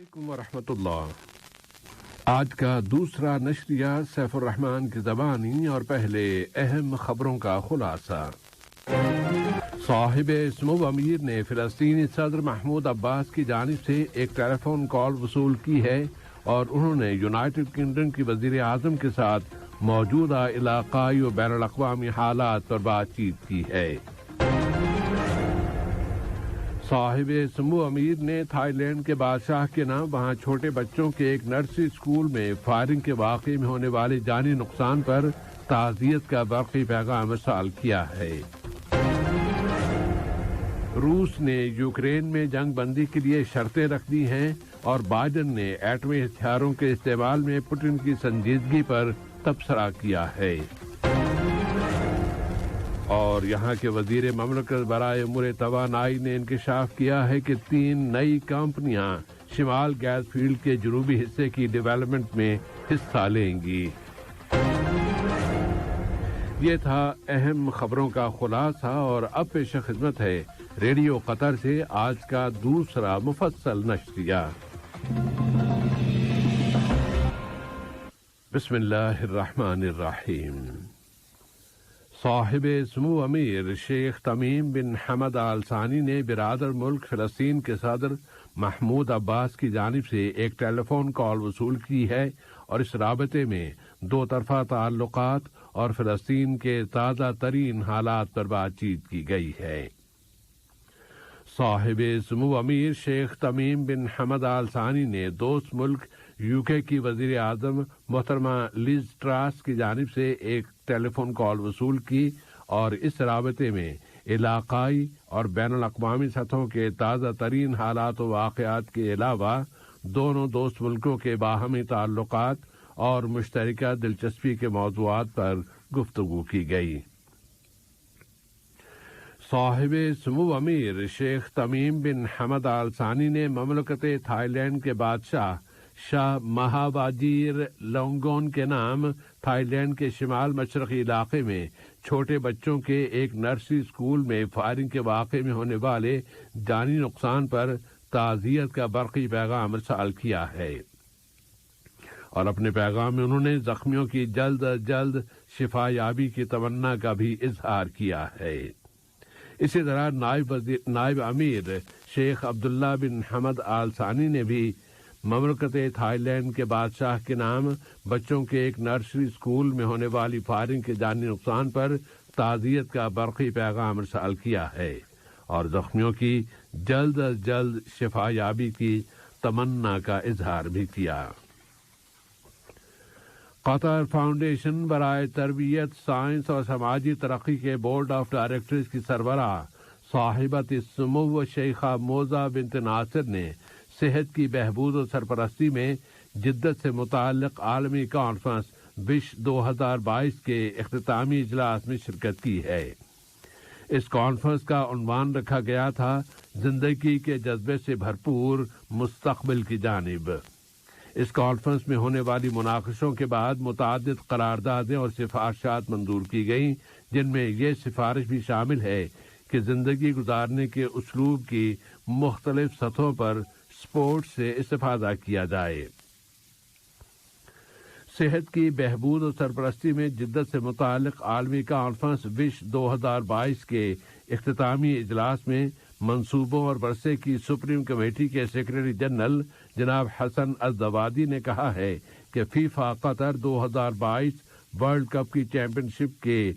علیکم ورحمۃ اللہ۔ آج کا دوسرا نشریہ سیف الرحمان کی زبانی اور پہلے اہم خبروں کا خلاصہ۔ صاحب سمو امیر نے فلسطینی صدر محمود عباس کی جانب سے ایک ٹیلی فون کال وصول کی ہے اور انہوں نے یونائیٹڈ کنگڈم کی وزیر اعظم کے ساتھ موجودہ علاقائی و بین الاقوامی حالات پر بات چیت کی ہے۔ صاحب سمو امیر نے تھائی لینڈ کے بادشاہ کے نام وہاں چھوٹے بچوں کے ایک نرسری اسکول میں فائرنگ کے واقعے میں ہونے والے جانی نقصان پر تعزیت کا برقی پیغام ارسال کیا ہے۔ روس نے یوکرین میں جنگ بندی کے لیے شرطیں رکھ دی ہیں اور بائیڈن نے ایٹمی ہتھیاروں کے استعمال میں پوٹن کی سنجیدگی پر تبصرہ کیا ہے۔ اور یہاں کے وزیر مملکت برائے امور توانائی نے انکشاف کیا ہے کہ 3 نئی کمپنیاں شمال گیس فیلڈ کے جنوبی حصے کی ڈیولپمنٹ میں حصہ لیں گی۔ یہ تھا اہم خبروں کا خلاصہ اور اب پیش خدمت ہے ریڈیو قطر سے آج کا دوسرا مفصل نشریہ۔ بسم اللہ الرحمن الرحیم۔ صاحب سمو امیر شیخ تمیم بن حمد آل ثانی نے برادر ملک فلسطین کے صدر محمود عباس کی جانب سے ایک ٹیلی فون کال وصول کی ہے اور اس رابطے میں دو طرفہ تعلقات اور فلسطین کے تازہ ترین حالات پر بات چیت کی گئی ہے۔ صاحب سمو امیر شیخ تمیم بن حمد آل ثانی نے دوست ملک UK کی وزیر اعظم محترمہ لیز ٹراس کی جانب سے ایک ٹیلی فون کال وصول کی اور اس رابطے میں علاقائی اور بین الاقوامی سطحوں کے تازہ ترین حالات و واقعات کے علاوہ دونوں دوست ملکوں کے باہمی تعلقات اور مشترکہ دلچسپی کے موضوعات پر گفتگو کی گئی۔ صاحب سمو امیر شیخ تمیم بن حمد آل ثانی نے مملکت تھائی لینڈ کے بادشاہ شاہ مہاواجیر لونگون کے نام تھائی لینڈ کے شمال مشرقی علاقے میں چھوٹے بچوں کے ایک نرسری اسکول میں فائرنگ کے واقعے میں ہونے والے جانی نقصان پر تعزیت کا برقی پیغام ارسال کیا ہے اور اپنے پیغام میں انہوں نے زخمیوں کی جلد از جلد شفا یابی کی تمنا کا بھی اظہار کیا ہے۔ اسی طرح نائب امیر شیخ عبداللہ بن حمد آل ثانی نے بھی مملکت تھائی لینڈ کے بادشاہ کے نام بچوں کے ایک نرسری اسکول میں ہونے والی فائرنگ کے جانی نقصان پر تعزیت کا برقی پیغام ارسال کیا ہے اور زخمیوں کی جلد از جلد شفا یابی کی تمنا کا اظہار بھی کیا۔ قطر فاؤنڈیشن برائے تربیت، سائنس اور سماجی ترقی کے بورڈ آف ڈائریکٹرز کی سربراہ صاحبت السمو شیخہ موزہ بنت ناصر نے صحت کی بہبود و سرپرستی میں جدت سے متعلق عالمی کانفرنس وش 2022 کے اختتامی اجلاس میں شرکت کی ہے۔ اس کانفرنس کا عنوان رکھا گیا تھا زندگی کے جذبے سے بھرپور مستقبل کی جانب۔ اس کانفرنس میں ہونے والی مناقشوں کے بعد متعدد قراردادیں اور سفارشات منظور کی گئیں، جن میں یہ سفارش بھی شامل ہے کہ زندگی گزارنے کے اسلوب کی مختلف سطحوں پر سپورٹ سے استفادہ کیا جائے۔ صحت کی بہبود و سرپرستی میں جدت سے متعلق عالمی کانفرنس وش 2022 کے اختتامی اجلاس میں منصوبوں اور ورثے کی سپریم کمیٹی کے سیکرٹری جنرل جناب حسن الزوادی نے کہا ہے کہ فیفا قطر 2022 ورلڈ کپ کی چیمپئن شپ کے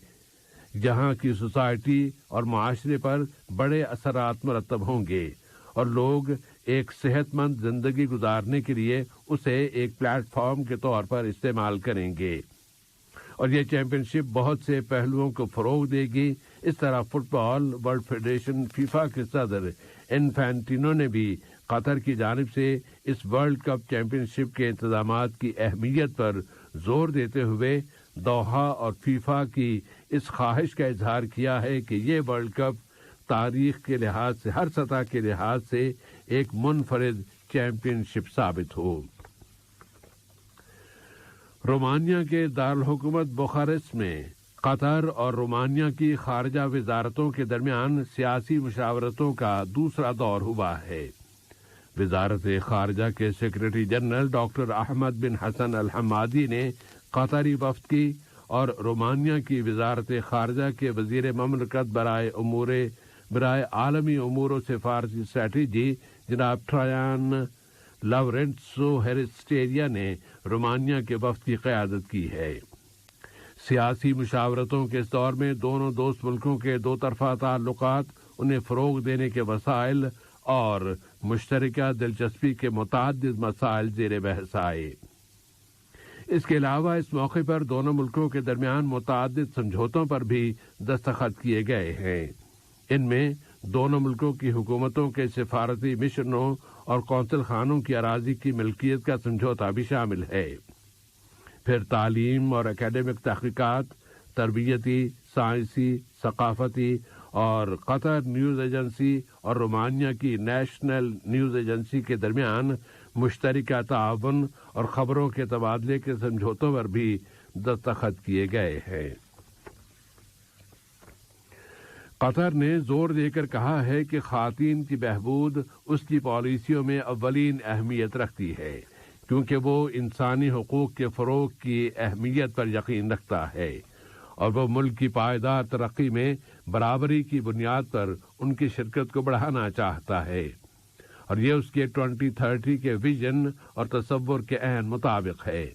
یہاں کی سوسائٹی اور معاشرے پر بڑے اثرات مرتب ہوں گے اور لوگ ایک صحت مند زندگی گزارنے کے لیے اسے ایک پلیٹ فارم کے طور پر استعمال کریں گے اور یہ چیمپئن شپ بہت سے پہلوؤں کو فروغ دے گی۔ اس طرح فٹ بال ورلڈ فیڈریشن فیفا کے صدر انفینٹینو نے بھی قطر کی جانب سے اس ورلڈ کپ چیمپئن شپ کے انتظامات کی اہمیت پر زور دیتے ہوئے دوحہ اور فیفا کی اس خواہش کا اظہار کیا ہے کہ یہ ورلڈ کپ تاریخ کے لحاظ سے ہر سطح کے لحاظ سے ایک منفرد چیمپئن شپ ثابت ہو۔ رومانیہ کے دارالحکومت بخارسٹ میں قطر اور رومانیہ کی خارجہ وزارتوں کے درمیان سیاسی مشاورتوں کا دوسرا دور ہوا ہے۔ وزارت خارجہ کے سیکرٹری جنرل ڈاکٹر احمد بن حسن الحمادی نے قطری وفد کی اور رومانیہ کی وزارت خارجہ کے وزیر مملکت برائے عالمی امور و سفارتی اسٹریٹجی جناب ٹرایان لاورنسو ہیرسٹیریا نے رومانیہ کے وفد کی قیادت کی ہے۔ سیاسی مشاورتوں کے اس دور میں دونوں دوست ملکوں کے دو طرفہ تعلقات، انہیں فروغ دینے کے وسائل اور مشترکہ دلچسپی کے متعدد مسائل زیر بحث آئے۔ اس کے علاوہ اس موقع پر دونوں ملکوں کے درمیان متعدد سمجھوتوں پر بھی دستخط کیے گئے ہیں۔ ان میں دونوں ملکوں کی حکومتوں کے سفارتی مشنوں اور قونصل خانوں کی اراضی کی ملکیت کا سمجھوتا بھی شامل ہے۔ پھر تعلیم اور اکیڈمک تحقیقات، تربیتی، سائنسی، ثقافتی اور قطر نیوز ایجنسی اور رومانیہ کی نیشنل نیوز ایجنسی کے درمیان مشترکہ تعاون اور خبروں کے تبادلے کے سمجھوتوں پر بھی دستخط کیے گئے ہیں۔ قطر نے زور دے کر کہا ہے کہ خواتین کی بہبود اس کی پالیسیوں میں اولین اہمیت رکھتی ہے، کیونکہ وہ انسانی حقوق کے فروغ کی اہمیت پر یقین رکھتا ہے اور وہ ملک کی پائیدار ترقی میں برابری کی بنیاد پر ان کی شرکت کو بڑھانا چاہتا ہے، اور یہ اس کے 2030 کے ویژن اور تصور کے عین مطابق ہے۔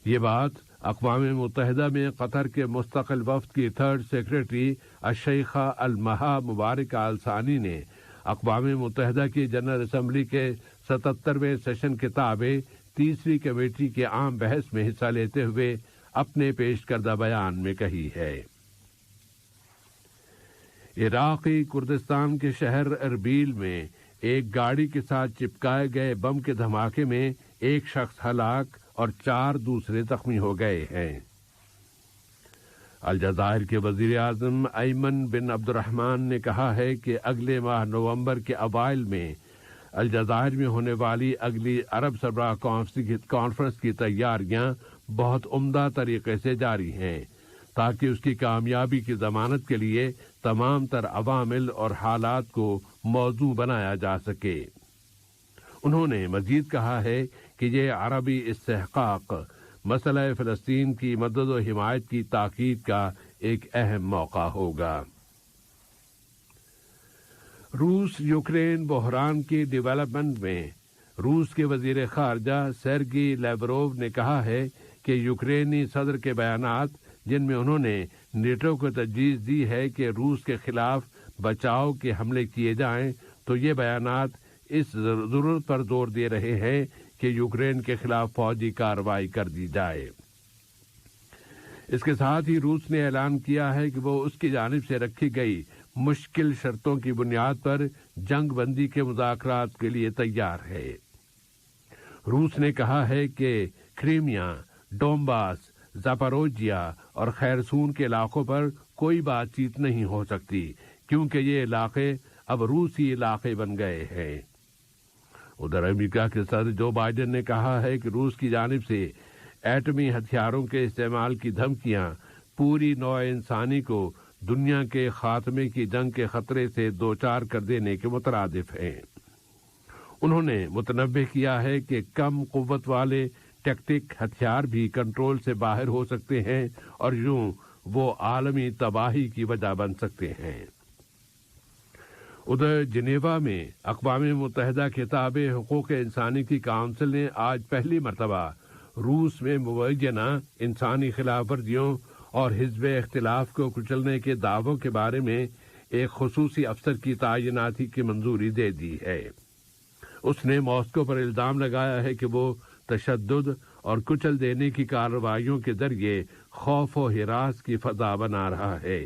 یہ بات اقوام متحدہ میں قطر کے مستقل وفد کی تھرڈ سیکرٹری الشیخہ المہا مبارکہ آل ثانی نے اقوام متحدہ کی جنرل اسمبلی کے 77ویں سیشن کے تابع تیسری کمیٹی کے عام بحث میں حصہ لیتے ہوئے اپنے پیش کردہ بیان میں کہی ہے۔ عراقی کردستان کے شہر اربیل میں ایک گاڑی کے ساتھ چپکائے گئے بم کے دھماکے میں ایک شخص ہلاک اور 4 دوسرے زخمی ہو گئے ہیں۔ الجزائر کے وزیر اعظم ایمن بن عبد الرحمن نے کہا ہے کہ اگلے ماہ نومبر کے اوائل میں الجزائر میں ہونے والی اگلی عرب سربراہ کانفرنس کی تیاریاں بہت عمدہ طریقے سے جاری ہیں، تاکہ اس کی کامیابی کی ضمانت کے لیے تمام تر عوامل اور حالات کو موضوع بنایا جا سکے۔ انہوں نے مزید کہا ہے کہ یہ عربی استحقاق مسئلہ فلسطین کی مدد و حمایت کی تاکید کا ایک اہم موقع ہوگا۔ روس یوکرین بحران کی ڈیولپمنٹ میں روس کے وزیر خارجہ سرگی لیوروو نے کہا ہے کہ یوکرینی صدر کے بیانات، جن میں انہوں نے نیٹو کو تجویز دی ہے کہ روس کے خلاف بچاؤ کے حملے کیے جائیں، تو یہ بیانات اس ضرورت پر زور دے رہے ہیں کہ یوکرین کے خلاف فوجی کارروائی کر دی جائے۔ اس کے ساتھ ہی روس نے اعلان کیا ہے کہ وہ اس کی جانب سے رکھی گئی مشکل شرطوں کی بنیاد پر جنگ بندی کے مذاکرات کے لیے تیار ہے۔ روس نے کہا ہے کہ کریمیا، ڈونباس، زاپاروجیا اور خیرسون کے علاقوں پر کوئی بات چیت نہیں ہو سکتی، کیونکہ یہ علاقے اب روسی علاقے بن گئے ہیں۔ ادھر امریکہ کے صدر جو بائیڈن نے کہا ہے کہ روس کی جانب سے ایٹمی ہتھیاروں کے استعمال کی دھمکیاں پوری نوع انسانی کو دنیا کے خاتمے کی جنگ کے خطرے سے دوچار کر دینے کے مترادف ہیں۔ انہوں نے متنبہ کیا ہے کہ کم قوت والے ٹیکٹک ہتھیار بھی کنٹرول سے باہر ہو سکتے ہیں اور یوں وہ عالمی تباہی کی وجہ بن سکتے ہیں۔ ادھر جنیوا میں اقوام متحدہ کے تابع حقوق انسانی کی کونسل نے آج پہلی مرتبہ روس میں مبینہ انسانی خلاف ورزیوں اور حزب اختلاف کو کچلنے کے دعووں کے بارے میں ایک خصوصی افسر کی تعیناتی کی منظوری دے دی ہے۔ اس نے ماسکو پر الزام لگایا ہے کہ وہ تشدد اور کچل دینے کی کارروائیوں کے ذریعے خوف و ہراس کی فضا بنا رہا ہے۔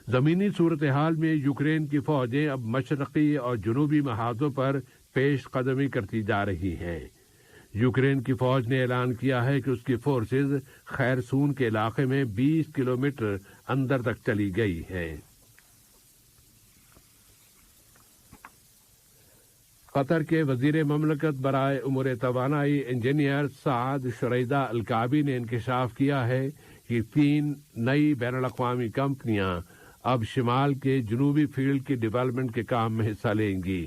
زمینی صورتحال میں یوکرین کی فوجیں اب مشرقی اور جنوبی محاذوں پر پیش قدمی کرتی جا رہی ہیں۔ یوکرین کی فوج نے اعلان کیا ہے کہ اس کی فورسز خیرسون کے علاقے میں 20 کلومیٹر اندر تک چلی گئی ہیں۔ قطر کے وزیر مملکت برائے امور توانائی انجینئر سعد شریدہ الکعبی نے انکشاف کیا ہے کہ 3 نئی بین الاقوامی کمپنیاں اب شمال کے جنوبی فیلڈ کی ڈیولپمنٹ کے کام میں حصہ لیں گی،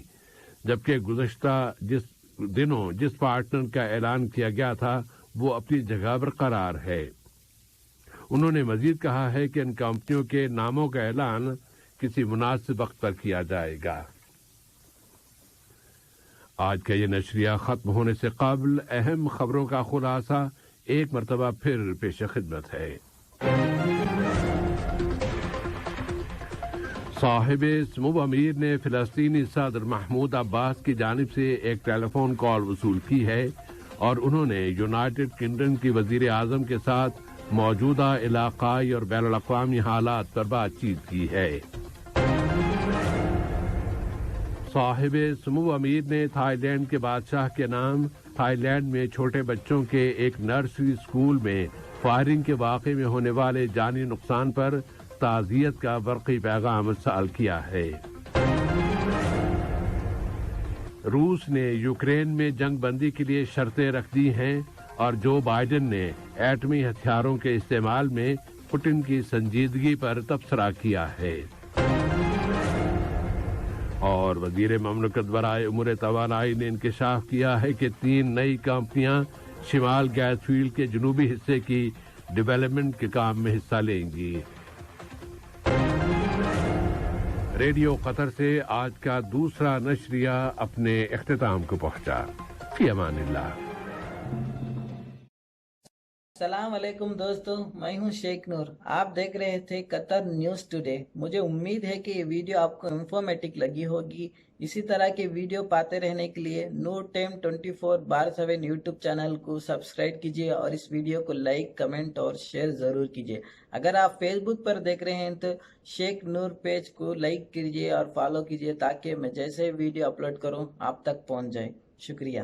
جبکہ گزشتہ دنوں جس پارٹنر کا اعلان کیا گیا تھا وہ اپنی جگہ برقرار ہے۔ انہوں نے مزید کہا ہے کہ ان کمپنیوں کے ناموں کا اعلان کسی مناسب وقت پر کیا جائے گا۔ آج کا یہ نشریہ ختم ہونے سے قبل اہم خبروں کا خلاصہ ایک مرتبہ پھر پیش خدمت ہے۔ صاحب سمو امیر نے فلسطینی صدر محمود عباس کی جانب سے ایک ٹیلی فون کال وصول کی ہے اور انہوں نے یونائیٹڈ کنگڈم کی وزیر اعظم کے ساتھ موجودہ علاقائی اور بین الاقوامی حالات پر بات چیت کی ہے۔ صاحب سمو امیر نے تھائی لینڈ کے بادشاہ کے نام تھائی لینڈ میں چھوٹے بچوں کے ایک نرسری اسکول میں فائرنگ کے واقعے میں ہونے والے جانی نقصان پر تعزیت کا برقی پیغام ارسال کیا ہے۔ روس نے یوکرین میں جنگ بندی کے لیے شرطیں رکھ دی ہیں اور جو بائیڈن نے ایٹمی ہتھیاروں کے استعمال میں پوٹن کی سنجیدگی پر تبصرہ کیا ہے۔ اور وزیر مملکت برائے امور توانائی نے انکشاف کیا ہے کہ 3 نئی کمپنیاں شمال گیس فیلڈ کے جنوبی حصے کی ڈیولپمنٹ کے کام میں حصہ لیں گی۔ ریڈیو قطر سے آج کا دوسرا نشریہ اپنے اختتام کو پہنچا۔ فی امان اللہ۔ السلام علیکم دوستو، میں ہوں شیخ نور۔ آپ دیکھ رہے تھے قطر نیوز ٹوڈے۔ مجھے امید ہے کہ یہ ویڈیو آپ کو انفارمیٹک لگی ہوگی۔ اسی طرح کے ویڈیو پاتے رہنے کے لیے نور ٹائم 24/7 یوٹیوب چینل کو سبسکرائب کیجیے اور اس ویڈیو کو لائک، کمنٹ اور شیئر ضرور کیجیے۔ اگر آپ فیس بک پر دیکھ رہے ہیں تو شیخ نور پیج کو لائک کیجیے اور فالو کیجیے تاکہ میں جیسے ویڈیو اپلوڈ کروں آپ تک پہنچ جائے۔ شکریہ۔